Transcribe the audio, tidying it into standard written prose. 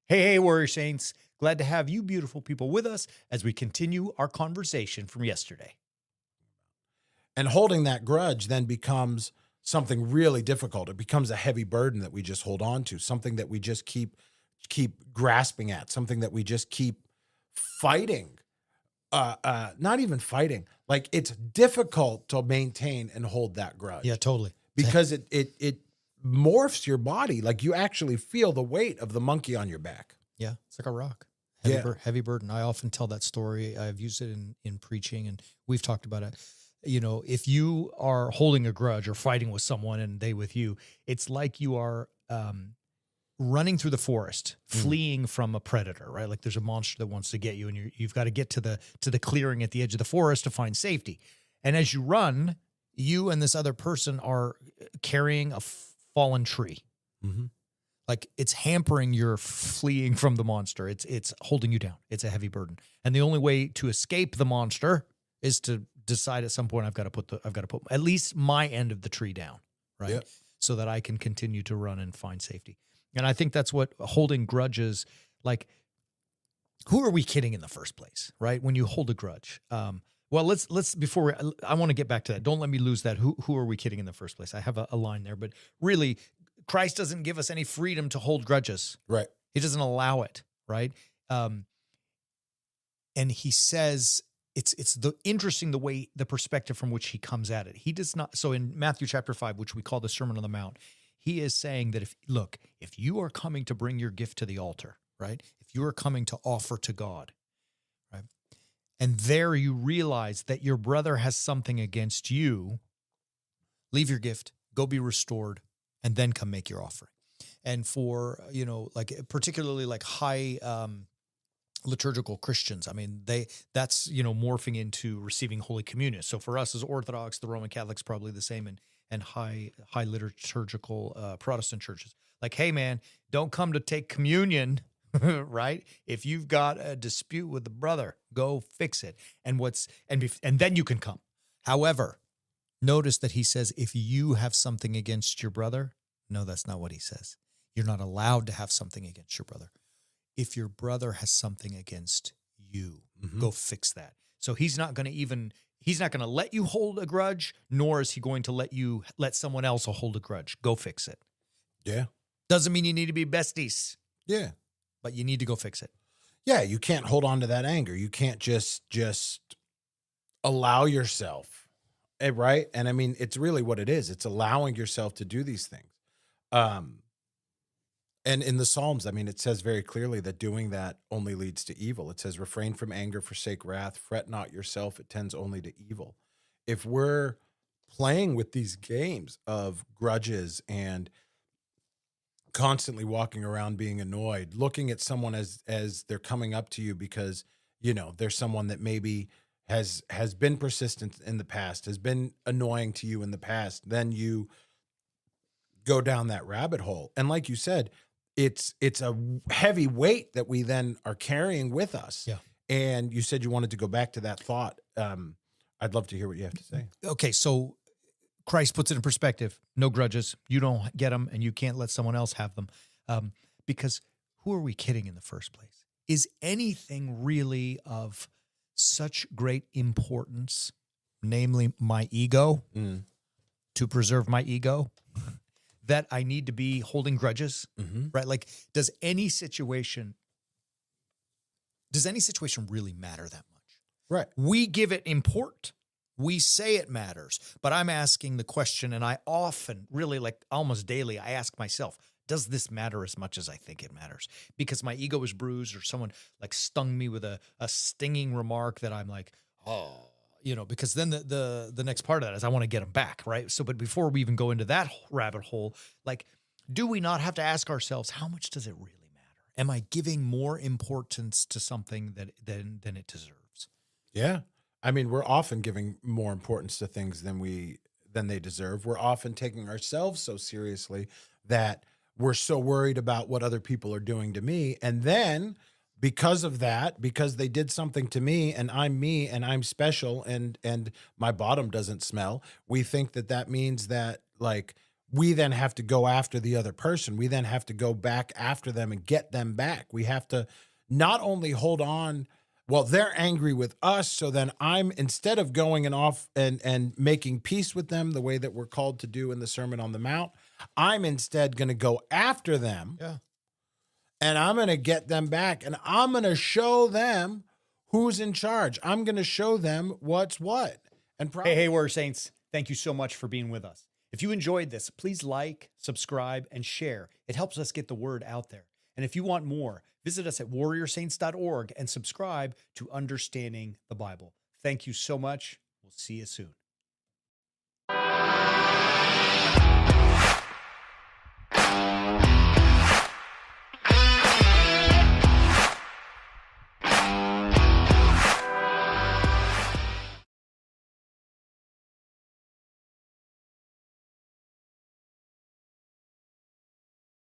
Hey, Warrior Saints. Glad to have you beautiful people with us as we continue our conversation from yesterday. And holding that grudge then becomes something really difficult. It becomes a heavy burden that we just hold on to, something that we just keep grasping at, something that we just keep fighting. Not even fighting. Like, it's difficult to maintain and hold that grudge. Yeah, totally. Because it morphs your body. Like, you actually feel the weight of the monkey on your back. Yeah, it's like a rock. Heavy burden. I often tell that story. I've used it in preaching, and we've talked about it. You know, if you are holding a grudge or fighting with someone and they with you, it's like you are running through the forest, fleeing from a predator, right? Like there's a monster that wants to get you, and you've got to get to the clearing at the edge of the forest to find safety. And as you run, you and this other person are carrying a fallen tree. Mm-hmm. Like it's hampering your fleeing from the monster. It's holding you down. It's a heavy burden. And the only way to escape the monster is to decide at some point I've got to put at least my end of the tree down, right? Yep. So that I can continue to run and find safety. And I think that's what holding grudges, like, who are we kidding in the first place, right? When you hold a grudge. Well, let's before I want to get back to that. Don't let me lose that. Who are we kidding in the first place? I have a line there, but really, Christ doesn't give us any freedom to hold grudges. Right. He doesn't allow it, right? And he says it's the perspective from which he comes at it. He does not. So in Matthew chapter 5, which we call the Sermon on the Mount, he is saying that if you are coming to bring your gift to the altar, right? If you are coming to offer to God, right? And there you realize that your brother has something against you, leave your gift, go be restored, and then come make your offering. And for, like particularly like high liturgical Christians, I mean, that's morphing into receiving Holy Communion. So for us as Orthodox, the Roman Catholics probably the same, and high liturgical Protestant churches. Like, hey man, don't come to take communion, right? If you've got a dispute with the brother, go fix it. And then you can come. However, notice that he says, if you have something against your brother, no, that's not what he says. You're not allowed to have something against your brother. If your brother has something against you, go fix that. So he's not going to let you hold a grudge, nor is he going to let someone else hold a grudge. Go fix it. Yeah. Doesn't mean you need to be besties. Yeah. But you need to go fix it. Yeah, you can't hold on to that anger. You can't just allow yourself, right? And I mean, it's really what it is. It's allowing yourself to do these things. And in the Psalms, I mean, it says very clearly that doing that only leads to evil. It says, refrain from anger, forsake wrath, fret not yourself, it tends only to evil. If we're playing with these games of grudges and constantly walking around being annoyed, looking at someone as they're coming up to you because, there's someone that maybe has been persistent in the past, has been annoying to you in the past, then you go down that rabbit hole. And like you said, it's a heavy weight that we then are carrying with us. Yeah. And you said you wanted to go back to that thought. I'd love to hear what you have to say. Okay, so Christ puts it in perspective. No grudges. You don't get them, and you can't let someone else have them. Because who are we kidding in the first place? Is anything really of such great importance, namely my ego, to preserve my ego, that I need to be holding grudges, right? Like, does any situation really matter that much? Right. We give it import. We say it matters, but I'm asking the question, and I often, really like almost daily, I ask myself, does this matter as much as I think it matters? Because my ego is bruised, or someone like stung me with a stinging remark that I'm like, oh, because then the next part of that is I want to get them back, right? So, but before we even go into that rabbit hole, like, do we not have to ask ourselves, how much does it really matter? Am I giving more importance to something than it deserves? Yeah. I mean, we're often giving more importance to things than they deserve. We're often taking ourselves so seriously that we're so worried about what other people are doing to me. And then because of that, because they did something to me and I'm special and my bottom doesn't smell, we think that means that, like, we then have to go after the other person. We then have to go back after them and get them back. We have to not only hold on, well, they're angry with us. So then I'm, instead of going and off and making peace with them the way that we're called to do in the Sermon on the Mount, I'm instead going to go after them. Yeah. And I'm going to get them back, and I'm going to show them who's in charge. I'm going to show them what's what. And Hey, Warrior Saints, thank you so much for being with us. If you enjoyed this, please like, subscribe, and share. It helps us get the word out there. And if you want more, visit us at warriorsaints.org and subscribe to Understanding the Bible. Thank you so much. We'll see you soon.